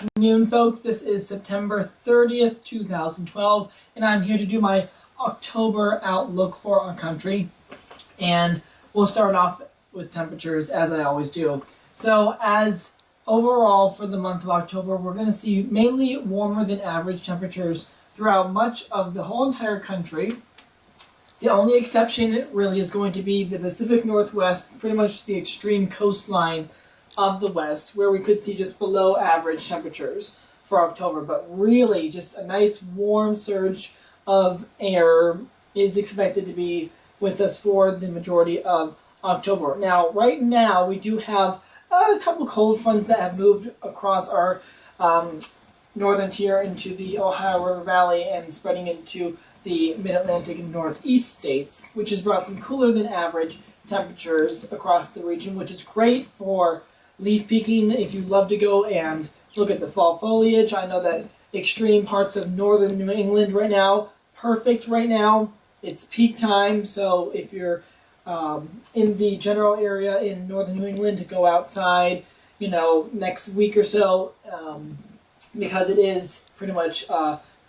Afternoon, folks. This is September 30th, 2012, and I'm here to do my October outlook for our country. And we'll start off with temperatures, as I always do. So, as overall for the month of October, we're going to see mainly warmer than average temperatures throughout much of the whole entire country. The only exception really is going to be the Pacific Northwest, pretty much the extreme coastline of the West, where we could see just below average temperatures for October. But really, just a nice warm surge of air is expected to be with us for the majority of October. Now, right now, we do have a couple cold fronts that have moved across our northern tier into the Ohio River Valley and spreading into the Mid-Atlantic and Northeast states, which has brought some cooler than average temperatures across the region, which is great for leaf peeking if you love to go and look at the fall foliage. I know that extreme parts of northern New England right now, perfect right now. It's peak time, so if you're in the general area in northern New England, to go outside, next week or so, because it is pretty much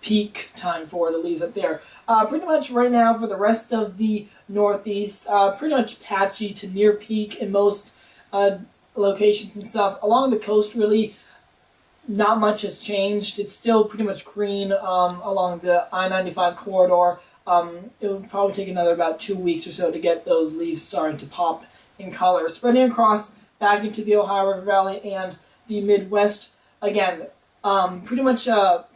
peak time for the leaves up there. Pretty much right now for the rest of the Northeast, pretty much patchy to near peak in most locations and stuff. Along the coast, really, not much has changed. It's still pretty much green along the I-95 corridor. It would probably take another about 2 weeks or so to get those leaves starting to pop in color. Spreading across back into the Ohio River Valley and the Midwest, again, pretty much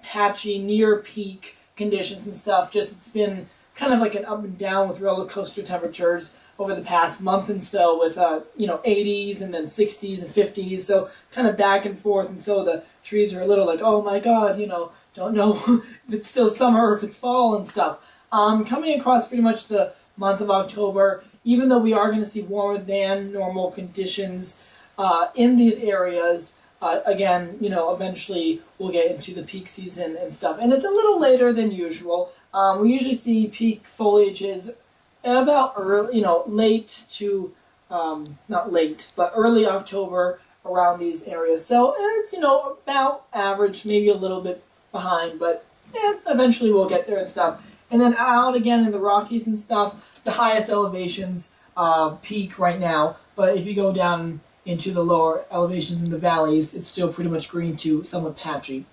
patchy, near peak conditions and stuff. Just it's been kind of like an up and down with roller coaster temperatures over the past month and so, with 80s and then 60s and 50s, so kind of back and forth, and so the trees are a little like, oh my god, don't know if it's still summer or if it's fall and stuff. Coming across pretty much the month of October, even though we are going to see warmer than normal conditions in these areas, again, eventually we'll get into the peak season and stuff, and it's a little later than usual. We usually see peak foliages about early, late to, not late, but early October around these areas. So it's, about average, maybe a little bit behind, but eventually we'll get there and stuff. And then out again in the Rockies and stuff, the highest elevations peak right now, but if you go down into the lower elevations in the valleys, it's still pretty much green to somewhat patchy.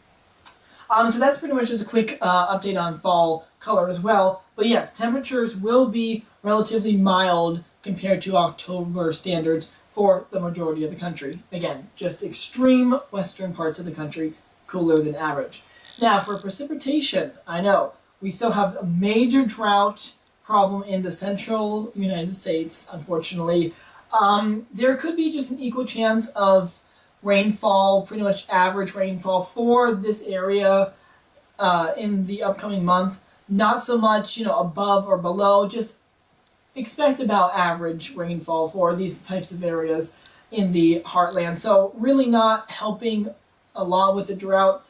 So that's pretty much just a quick update on fall color as well. But yes, temperatures will be relatively mild compared to October standards for the majority of the country. Again, just extreme western parts of the country, cooler than average. Now, for precipitation, I know we still have a major drought problem in the central United States, unfortunately. There could be just an equal chance of rainfall, pretty much average rainfall for this area in the upcoming month. Not so much, above or below, just expect about average rainfall for these types of areas in the heartland. So really not helping a lot with the drought.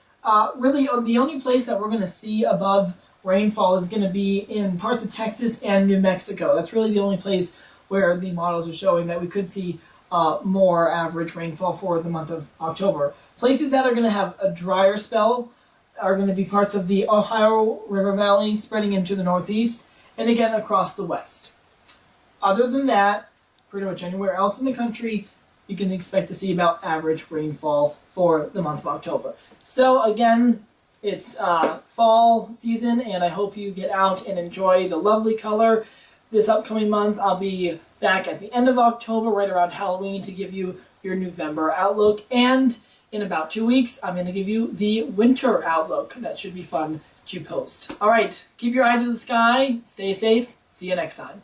Really, the only place that we're going to see above rainfall is going to be in parts of Texas and New Mexico. That's really the only place where the models are showing that we could see more average rainfall for the month of October. Places that are going to have a drier spell are going to be parts of the Ohio River Valley spreading into the Northeast, and again across the West. Other than that, pretty much anywhere else in the country, you can expect to see about average rainfall for the month of October. So again, it's fall season, and I hope you get out and enjoy the lovely color this upcoming month. I'll be back at the end of October, right around Halloween, to give you your November outlook. And in about 2 weeks, I'm going to give you the winter outlook. That should be fun to post. All right, keep your eye to the sky. Stay safe. See you next time.